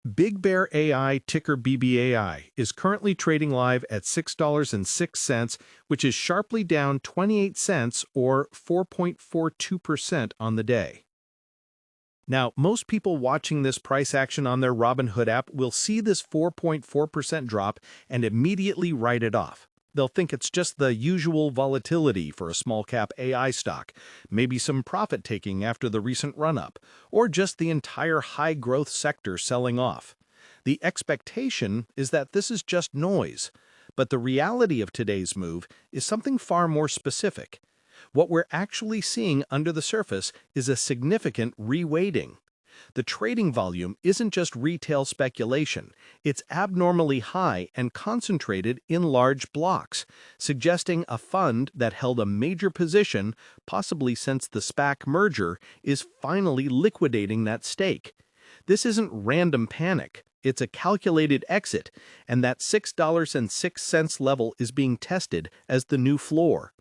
BigBear.ai, ticker BBAI, is currently trading live at $6.06, which is sharply down 28 cents or 4.42% on the day. Now, most people watching this price action on their Robinhood app will see this 4.4% drop and immediately write it off. They'll think it's just the usual volatility for a small-cap AI stock, maybe some profit-taking after the recent run-up, or just the entire high-growth sector selling off. The expectation is that this is just noise, but the reality of today's move is something far more specific. What we're actually seeing under the surface is a significant reweighting. The trading volume isn't just retail speculation, it's abnormally high and concentrated in large blocks, suggesting a fund that held a major position, possibly since the SPAC merger, is finally liquidating that stake. This isn't random panic, it's a calculated exit, and that $6.06 level is being tested as the new floor.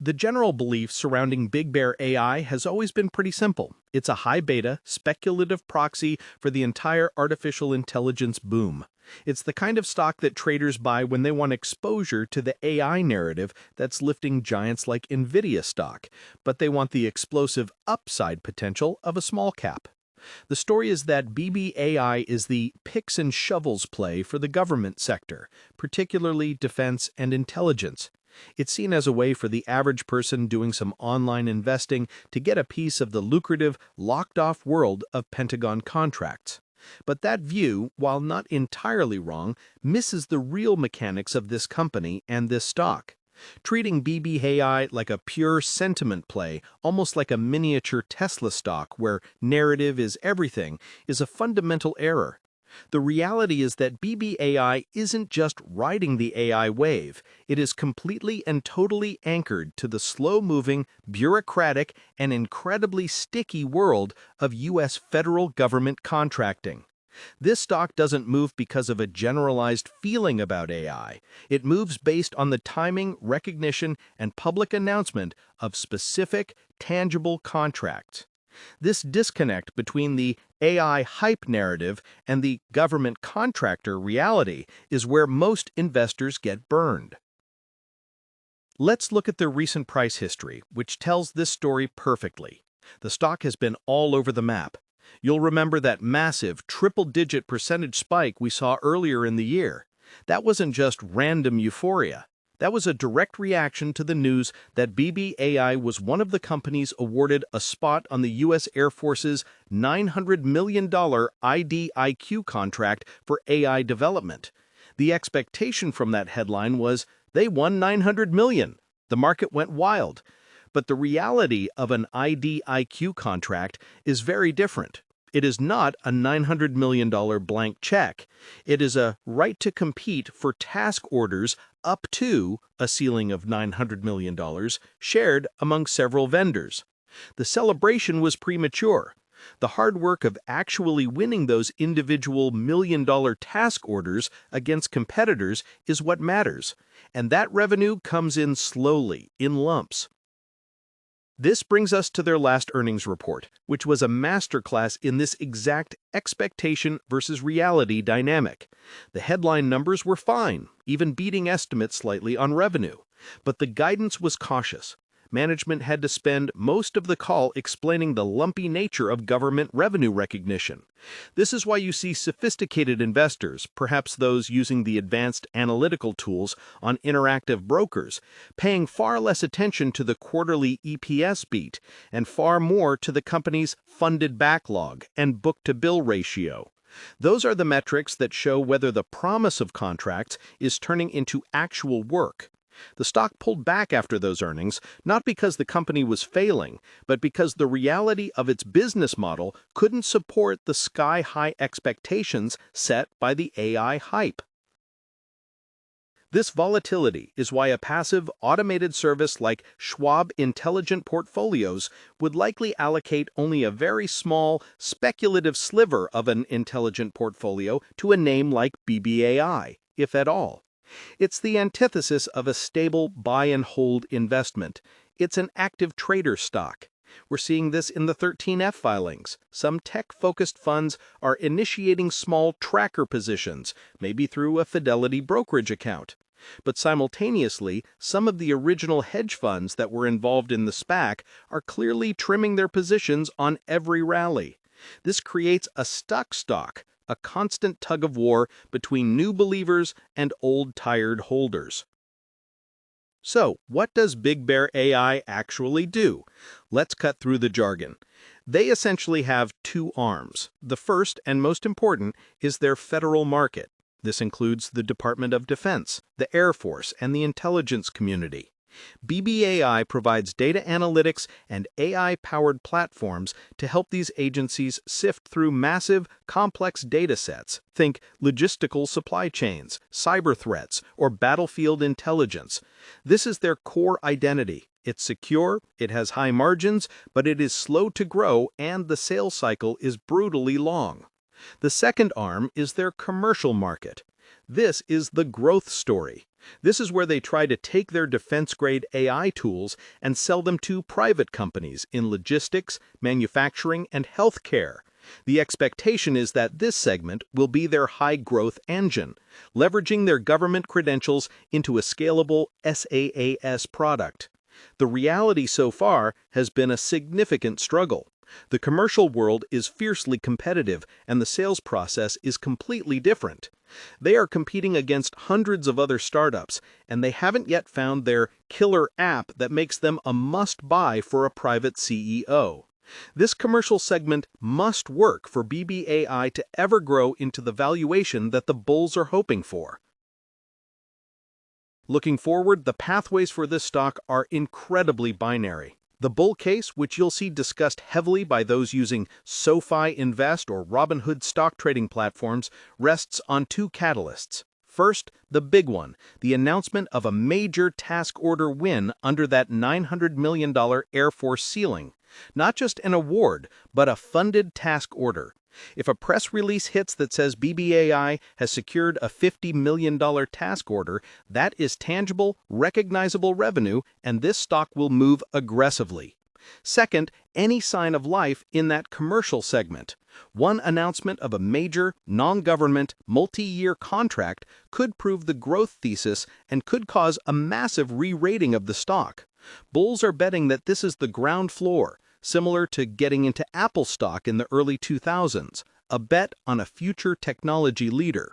The general belief surrounding BigBear.ai has always been pretty simple. It's a high-beta, speculative proxy for the entire artificial intelligence boom. It's the kind of stock that traders buy when they want exposure to the AI narrative that's lifting giants like Nvidia stock, but they want the explosive upside potential of a small cap. The story is that BBAI is the picks and shovels play for the government sector, particularly defense and intelligence. It's seen as a way for the average person doing some online investing to get a piece of the lucrative, locked-off world of Pentagon contracts. But that view, while not entirely wrong, misses the real mechanics of this company and this stock. Treating BBAI like a pure sentiment play, almost like a miniature Tesla stock where narrative is everything, is a fundamental error. The reality is that BBAI isn't just riding the AI wave, it is completely and totally anchored to the slow-moving, bureaucratic, and incredibly sticky world of U.S. federal government contracting. This stock doesn't move because of a generalized feeling about AI. It moves based on the timing, recognition, and public announcement of specific, tangible contracts. This disconnect between the AI hype narrative and the government contractor reality is where most investors get burned. Let's look at the recent price history, which tells this story perfectly. The stock has been all over the map. You'll remember that massive triple-digit percentage spike we saw earlier in the year. That wasn't just random euphoria. That was a direct reaction to the news that BBAI was one of the companies awarded a spot on the U.S. Air Force's $900 million IDIQ contract for AI development. The expectation from that headline was, they won $900 million. The market went wild. But the reality of an IDIQ contract is very different. It is not a $900 million blank check. It is a right to compete for task orders up to a ceiling of $900 million shared among several vendors. The celebration was premature. The hard work of actually winning those individual million-dollar task orders against competitors is what matters, and that revenue comes in slowly, in lumps. This brings us to their last earnings report, which was a masterclass in this exact expectation versus reality dynamic. The headline numbers were fine, even beating estimates slightly on revenue. But the guidance was cautious. Management had to spend most of the call explaining the lumpy nature of government revenue recognition. This is why you see sophisticated investors, perhaps those using the advanced analytical tools on Interactive Brokers, paying far less attention to the quarterly EPS beat and far more to the company's funded backlog and book-to-bill ratio. Those are the metrics that show whether the promise of contracts is turning into actual work. The stock pulled back after those earnings, not because the company was failing, but because the reality of its business model couldn't support the sky-high expectations set by the AI hype. This volatility is why a passive, automated service like Schwab Intelligent Portfolios would likely allocate only a very small, speculative sliver of an intelligent portfolio to a name like BBAI, if at all. It's the antithesis of a stable buy-and-hold investment. It's an active trader stock. We're seeing this in the 13F filings. Some tech-focused funds are initiating small tracker positions, maybe through a Fidelity brokerage account. But simultaneously, some of the original hedge funds that were involved in the SPAC are clearly trimming their positions on every rally. This creates a stuck stock, a constant tug-of-war between new believers and old tired holders. So, what does BigBear.ai actually do? Let's cut through the jargon. They essentially have two arms. The first, and most important, is their federal market. This includes the Department of Defense, the Air Force, and the intelligence community. BBAI provides data analytics and AI-powered platforms to help these agencies sift through massive, complex data sets. Think logistical supply chains, cyber threats, or battlefield intelligence. This is their core identity. It's secure, it has high margins, but it is slow to grow and the sales cycle is brutally long. The second arm is their commercial market. This is the growth story. This is where they try to take their defense-grade AI tools and sell them to private companies in logistics, manufacturing, and healthcare. The expectation is that this segment will be their high-growth engine, leveraging their government credentials into a scalable SaaS product. The reality so far has been a significant struggle. The commercial world is fiercely competitive, and the sales process is completely different. They are competing against hundreds of other startups, and they haven't yet found their killer app that makes them a must-buy for a private CEO. This commercial segment must work for BBAI to ever grow into the valuation that the bulls are hoping for. Looking forward, the pathways for this stock are incredibly binary. The bull case, which you'll see discussed heavily by those using SoFi Invest or Robinhood stock trading platforms, rests on two catalysts. First, the big one, the announcement of a major task order win under that $900 million Air Force ceiling. Not just an award, but a funded task order. If a press release hits that says BBAI has secured a $50 million task order, that is tangible, recognizable revenue, and this stock will move aggressively. Second, any sign of life in that commercial segment. One announcement of a major, non-government, multi-year contract could prove the growth thesis and could cause a massive re-rating of the stock. Bulls are betting that this is the ground floor, similar to getting into Apple stock in the early 2000s, a bet on a future technology leader.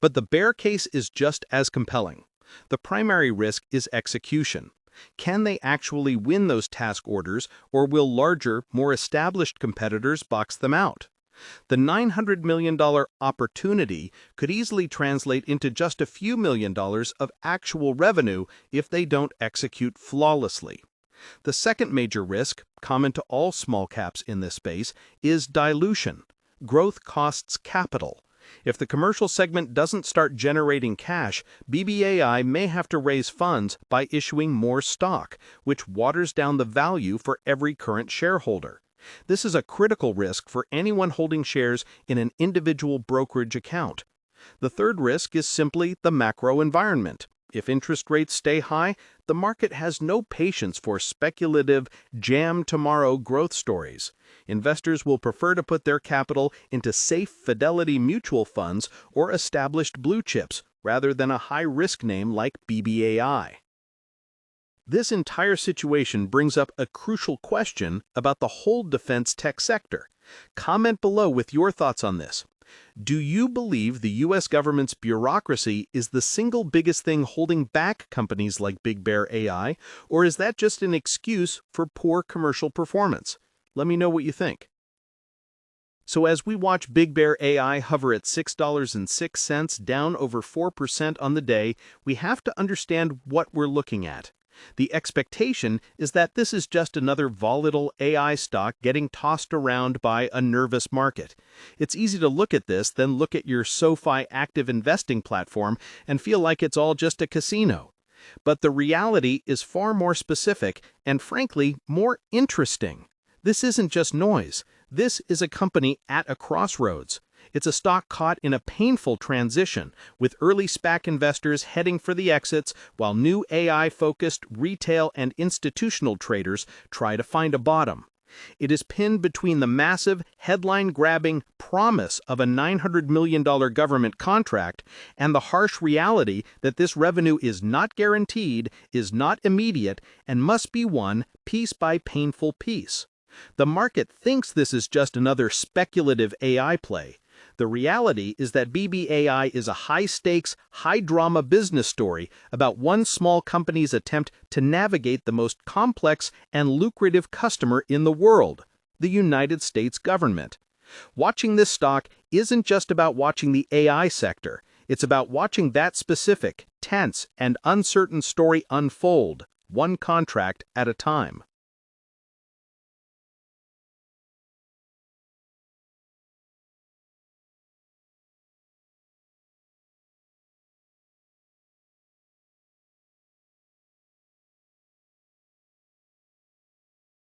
But the bear case is just as compelling. The primary risk is execution. Can they actually win those task orders, or will larger, more established competitors box them out? The $900 million opportunity could easily translate into just a few $1,000,000 of actual revenue if they don't execute flawlessly. The second major risk, common to all small caps in this space, is dilution. Growth costs capital. If the commercial segment doesn't start generating cash, BBAI may have to raise funds by issuing more stock, which waters down the value for every current shareholder. This is a critical risk for anyone holding shares in an individual brokerage account. The third risk is simply the macro environment. If interest rates stay high, the market has no patience for speculative, jam-tomorrow growth stories. Investors will prefer to put their capital into safe Fidelity mutual funds or established blue chips rather than a high-risk name like BBAI. This entire situation brings up a crucial question about the whole defense tech sector. Comment below with your thoughts on this. Do you believe the U.S. government's bureaucracy is the single biggest thing holding back companies like BigBear.ai, or is that just an excuse for poor commercial performance? Let me know what you think. So as we watch BigBear.ai hover at $6.06, down over 4% on the day, we have to understand what we're looking at. The expectation is that this is just another volatile AI stock getting tossed around by a nervous market. It's easy to look at this, then look at your SoFi active investing platform and feel like it's all just a casino. But the reality is far more specific and, frankly, more interesting. This isn't just noise. This is a company at a crossroads. It's a stock caught in a painful transition, with early SPAC investors heading for the exits while new AI-focused retail and institutional traders try to find a bottom. It is pinned between the massive, headline-grabbing promise of a $900 million government contract and the harsh reality that this revenue is not guaranteed, is not immediate, and must be won piece by painful piece. The market thinks this is just another speculative AI play. The reality is that BBAI is a high-stakes, high-drama business story about one small company's attempt to navigate the most complex and lucrative customer in the world, the United States government. Watching this stock isn't just about watching the AI sector. It's about watching that specific, tense, and uncertain story unfold, one contract at a time.